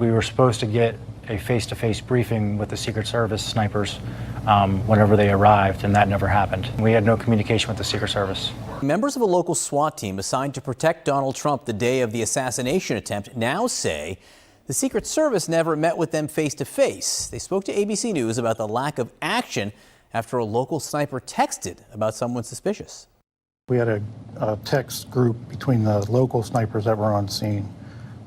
We were supposed to get a face-to-face briefing with the Secret Service snipers whenever they arrived, and that never happened. We had no communication with the Secret Service. Members of a local SWAT team assigned to protect Donald Trump the day of the assassination attempt now say the Secret Service never met with them face-to-face. They spoke to ABC News about the lack of action after a local sniper texted about someone suspicious. We had a text group between the local snipers that were on scene.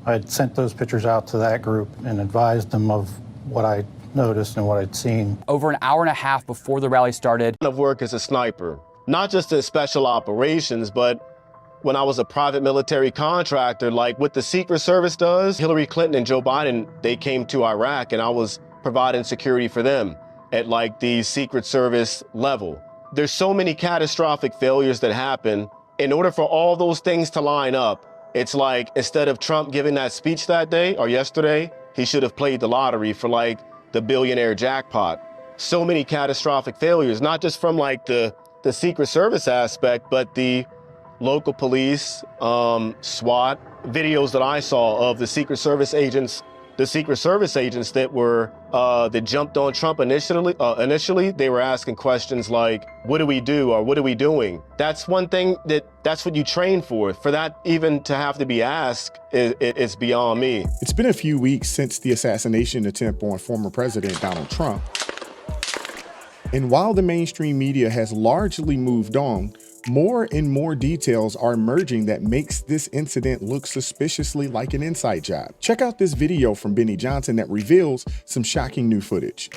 I had sent those pictures out to that group and advised them of what I noticed and what I'd seen. Over an hour and a half before the rally started. Of work as a sniper, not just in special operations, but when I was a private military contractor, like what the Secret Service does. Hillary Clinton and Joe Biden, they came to Iraq and I was providing security for them at like the Secret Service level. There's so many catastrophic failures that happen. In order for all those things to line up, it's like instead of Trump giving that speech that day or yesterday, he should have played the lottery for like the billionaire jackpot. So many catastrophic failures, not just from like the Secret Service aspect, but the local police, SWAT, videos that I saw of the Secret Service agents that were that jumped on Trump initially, they were asking questions like, what do we do or what are we doing? That's one thing that's what you train for. For that even to have to be asked, it's beyond me. It's been a few weeks since the assassination attempt on former President Donald Trump. And while the mainstream media has largely moved on, more and more details are emerging that makes this incident look suspiciously like an inside job. Check out this video from Benny Johnson that reveals some shocking new footage.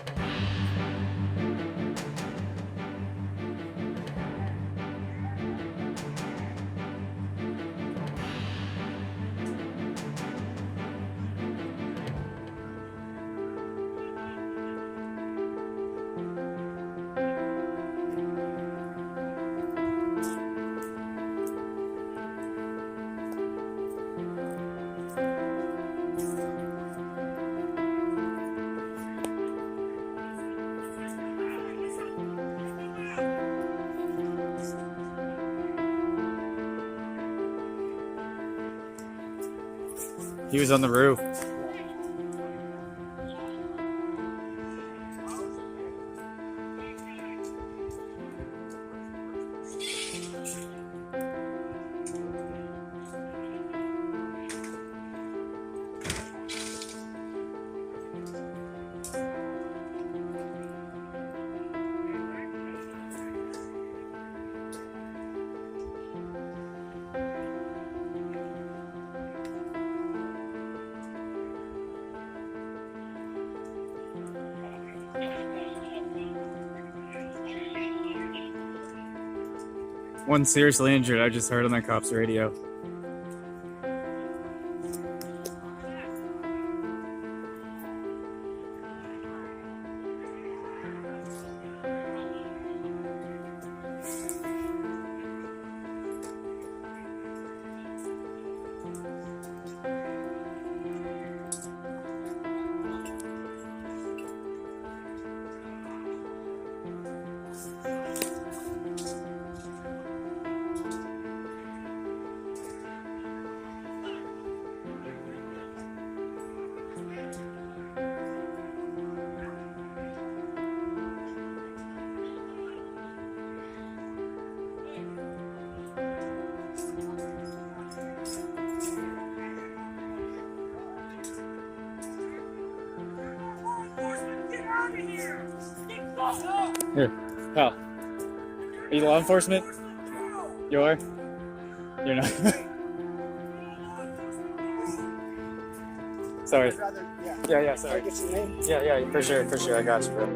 He was on the roof. One seriously injured, I just heard on the cops' radio. Here, pal. Are you law enforcement? You are? You're not. Sorry. Yeah, sorry. Yeah, for sure. I got you, bro.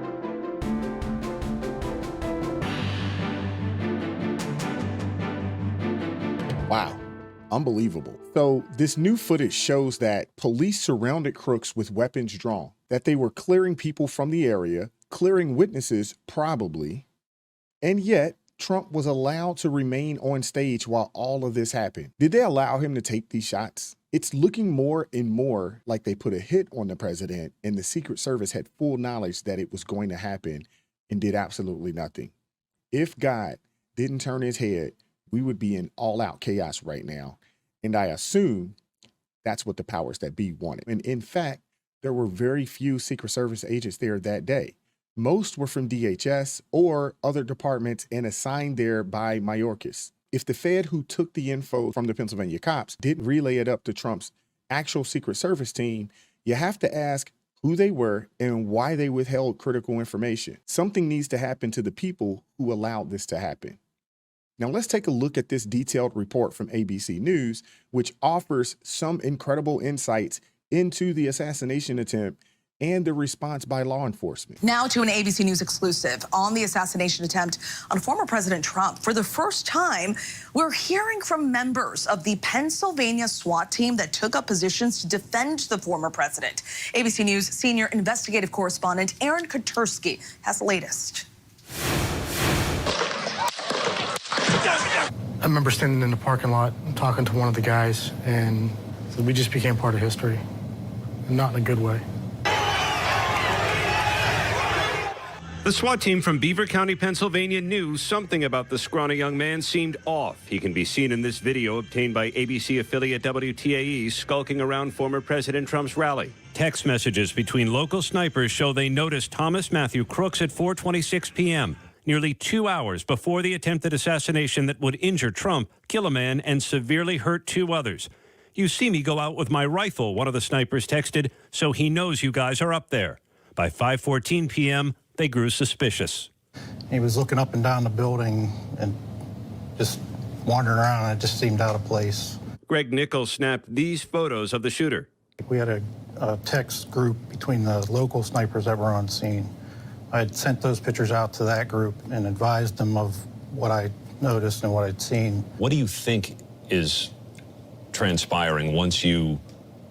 Wow, unbelievable. So this new footage shows that police surrounded crooks with weapons drawn, that they were clearing people from the area, clearing witnesses probably, and yet Trump was allowed to remain on stage while all of this happened. Did they allow him to take these shots? It's looking more and more like they put a hit on the president and the Secret Service had full knowledge that it was going to happen and did absolutely nothing. If God didn't turn his head, we would be in all-out chaos right now. And I assume that's what the powers that be wanted. And in fact, there were very few Secret Service agents there that day. Most were from DHS or other departments and assigned there by Mayorkas. If the Fed who took the info from the Pennsylvania cops didn't relay it up to Trump's actual Secret Service team, you have to ask who they were and why they withheld critical information. Something needs to happen to the people who allowed this to happen. Now let's take a look at this detailed report from ABC News, which offers some incredible insights into the assassination attempt and the response by law enforcement. Now to an ABC News exclusive on the assassination attempt on former President Trump. For the first time, we're hearing from members of the Pennsylvania SWAT team that took up positions to defend the former president. ABC News senior investigative correspondent Aaron Katursky has the latest. I remember standing in the parking lot and talking to one of the guys, and we just became part of history, and not in a good way. The SWAT team from Beaver County, Pennsylvania knew something about the scrawny young man seemed off. He can be seen in this video obtained by ABC affiliate WTAE skulking around former President Trump's rally. Text messages between local snipers show they noticed Thomas Matthew Crooks at 4:26 p.m., nearly 2 hours before the attempted assassination that would injure Trump, kill a man, and severely hurt 2 others. "You see me go out with my rifle," one of the snipers texted, "so he knows you guys are up there." By 5:14 p.m., they grew suspicious. He was looking up and down the building and just wandering around, and it just seemed out of place. Greg Nichols snapped these photos of the shooter. We had a text group between the local snipers that were on scene. I had sent those pictures out to that group and advised them of what I noticed and what I'd seen. What do you think is transpiring once you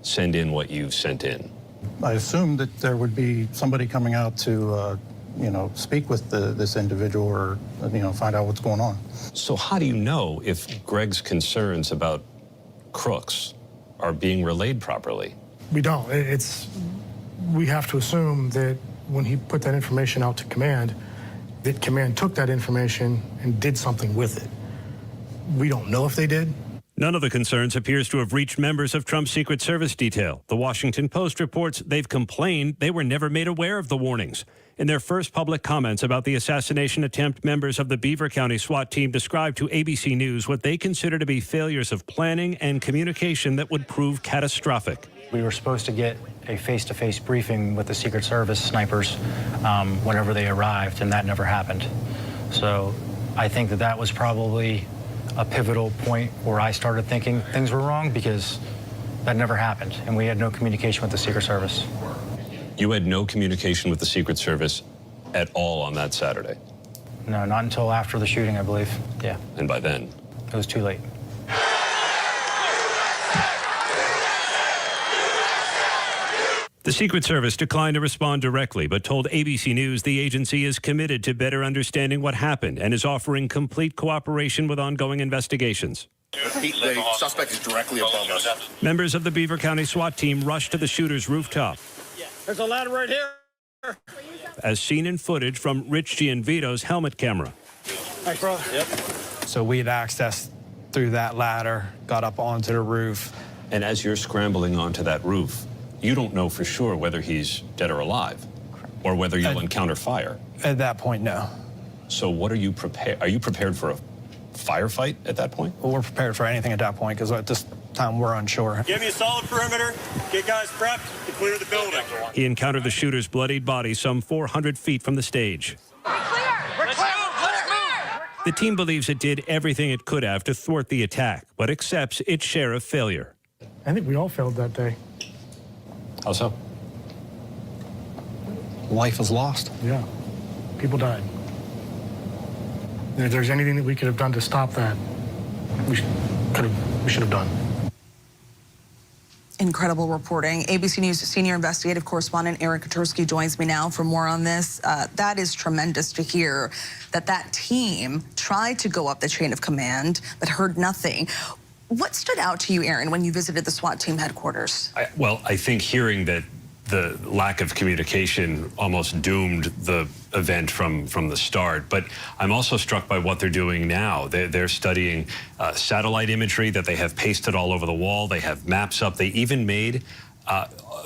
send in what you've sent in? I assumed that there would be somebody coming out to, speak with this individual or, find out what's going on. So how do you know if Greg's concerns about crooks are being relayed properly? We don't. We have to assume that when he put that information out to command, that command took that information and did something with it. We don't know if they did. None of the concerns appears to have reached members of Trump's Secret Service detail. The Washington Post reports they've complained they were never made aware of the warnings. In their first public comments about the assassination attempt, members of the Beaver County SWAT team described to ABC News what they consider to be failures of planning and communication that would prove catastrophic. We were supposed to get a face-to-face briefing with the Secret Service snipers whenever they arrived, and that never happened. So I think that was probably a pivotal point where I started thinking things were wrong, because that never happened, and we had no communication with the Secret Service. You had no communication with the Secret Service at all on that Saturday? No, not until after the shooting, I believe. Yeah. And by then? It was too late. The Secret Service declined to respond directly, but told ABC News the agency is committed to better understanding what happened and is offering complete cooperation with ongoing investigations. The suspect is directly above us. Members of the Beaver County SWAT team rushed to the shooter's rooftop. There's a ladder right here. As seen in footage from Rich Gianvito's helmet camera. Hey, bro. Yep. So we had access through that ladder, got up onto the roof. And as you're scrambling onto that roof, you don't know for sure whether he's dead or alive, or whether you'll encounter fire. At that point, no. So what are you prepared? Are you prepared for a firefight at that point? Well, we're prepared for anything at that point, because at this time we're unsure. Give me a solid perimeter. Get guys prepped to clear the building. He encountered the shooter's bloodied body some 400 feet from the stage. We're clear. Let's move. The team believes it did everything it could have to thwart the attack, but accepts its share of failure. I think we all failed that day. How so? Life was lost. Yeah. People died. And if there's anything that we could have done to stop that, we should have done. Incredible reporting. ABC News senior investigative correspondent Aaron Katursky joins me now for more on this. That is tremendous to hear that team tried to go up the chain of command but heard nothing. What stood out to you, Aaron, when you visited the SWAT team headquarters? I think hearing that the lack of communication almost doomed the event from the start. But I'm also struck by what they're doing now. They're studying satellite imagery that they have pasted all over the wall. They have maps up. They even made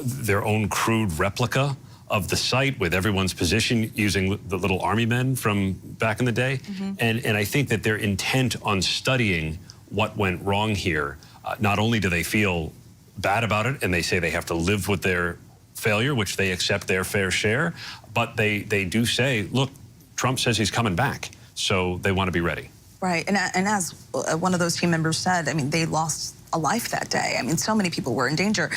their own crude replica of the site with everyone's position using the little army men from back in the day. And I think that they're intent on studying what went wrong here. Not only do they feel bad about it and they say they have to live with their failure, which they accept their fair share, but they do say, look, Trump says he's coming back, so they want to be ready. Right, and as one of those team members said, I mean, they lost a life that day. I mean, so many people were in danger.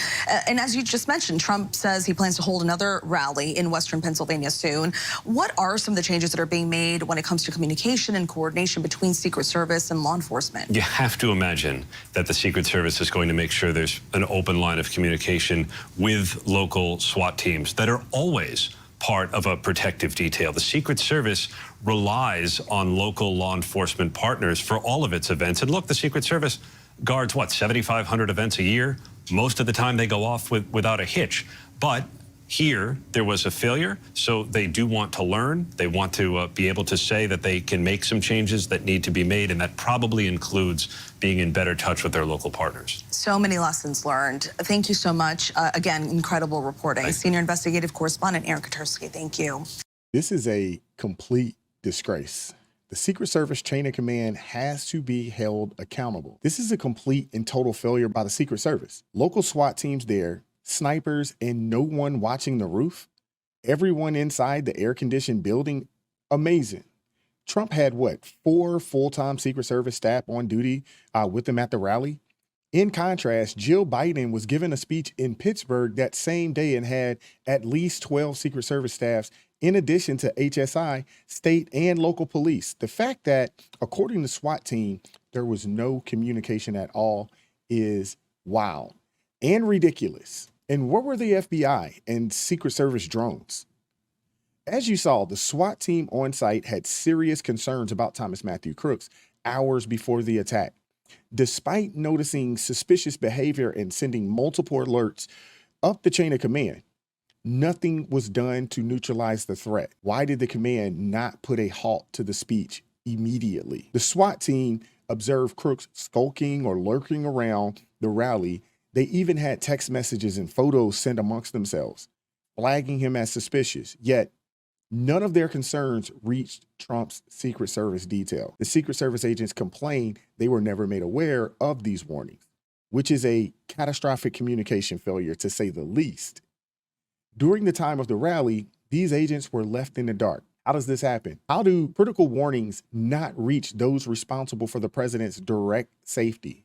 And as you just mentioned, Trump says he plans to hold another rally in Western Pennsylvania soon. What are some of the changes that are being made when it comes to communication and coordination between Secret Service and law enforcement? You have to imagine that the Secret Service is going to make sure there's an open line of communication with local SWAT teams that are always part of a protective detail. The Secret Service relies on local law enforcement partners for all of its events. And look, the Secret Service guards, what, 7,500 events a year? Most of the time they go off without a hitch. But here, there was a failure, so they do want to learn. They want to be able to say that they can make some changes that need to be made, and that probably includes being in better touch with their local partners. So many lessons learned. Thank you so much. Again, incredible reporting. Thanks. Senior Investigative Correspondent Aaron Katursky, thank you. This is a complete disgrace. The Secret Service chain of command has to be held accountable. This is a complete and total failure by the Secret Service. Local SWAT teams there, snipers, and no one watching the roof. Everyone inside the air-conditioned building. Amazing. Trump had, what, 4 full-time Secret Service staff on duty with him at the rally? In contrast, Jill Biden was given a speech in Pittsburgh that same day and had at least 12 Secret Service staffs in addition to HSI, state and local police. The fact that, according to SWAT team, there was no communication at all is wild and ridiculous. And where were the FBI and Secret Service drones? As you saw, the SWAT team on site had serious concerns about Thomas Matthew Crooks hours before the attack. Despite noticing suspicious behavior and sending multiple alerts up the chain of command, nothing was done to neutralize the threat. Why did the command not put a halt to the speech immediately? The SWAT team observed Crooks skulking or lurking around the rally. They even had text messages and photos sent amongst themselves, flagging him as suspicious. Yet, none of their concerns reached Trump's Secret Service detail. The Secret Service agents complained they were never made aware of these warnings, which is a catastrophic communication failure, to say the least. During the time of the rally, these agents were left in the dark. How does this happen? How do critical warnings not reach those responsible for the president's direct safety?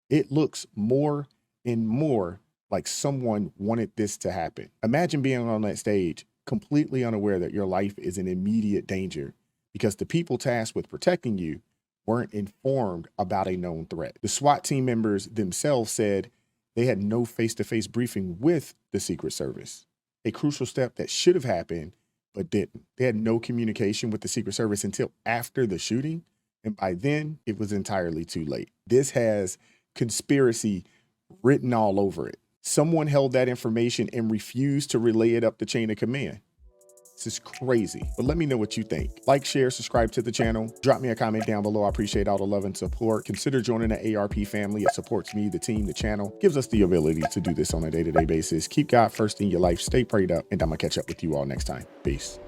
It looks more and more like someone wanted this to happen. Imagine being on that stage, completely unaware that your life is in immediate danger because the people tasked with protecting you weren't informed about a known threat. The SWAT team members themselves said they had no face-to-face briefing with the Secret Service, a crucial step that should have happened but didn't. They had no communication with the Secret Service until after the shooting, and by then it was entirely too late. This has conspiracy written all over it. Someone held that information and refused to relay it up the chain of command. This is crazy, but let me know what you think. Like, share, subscribe to the channel. Drop me a comment down below. I appreciate all the love and support. Consider joining the ARP family. It supports me, the team, the channel, gives us the ability to do this on a day-to-day basis. Keep God first in your life. Stay prayed up, and I'm gonna catch up with you all next time. Peace.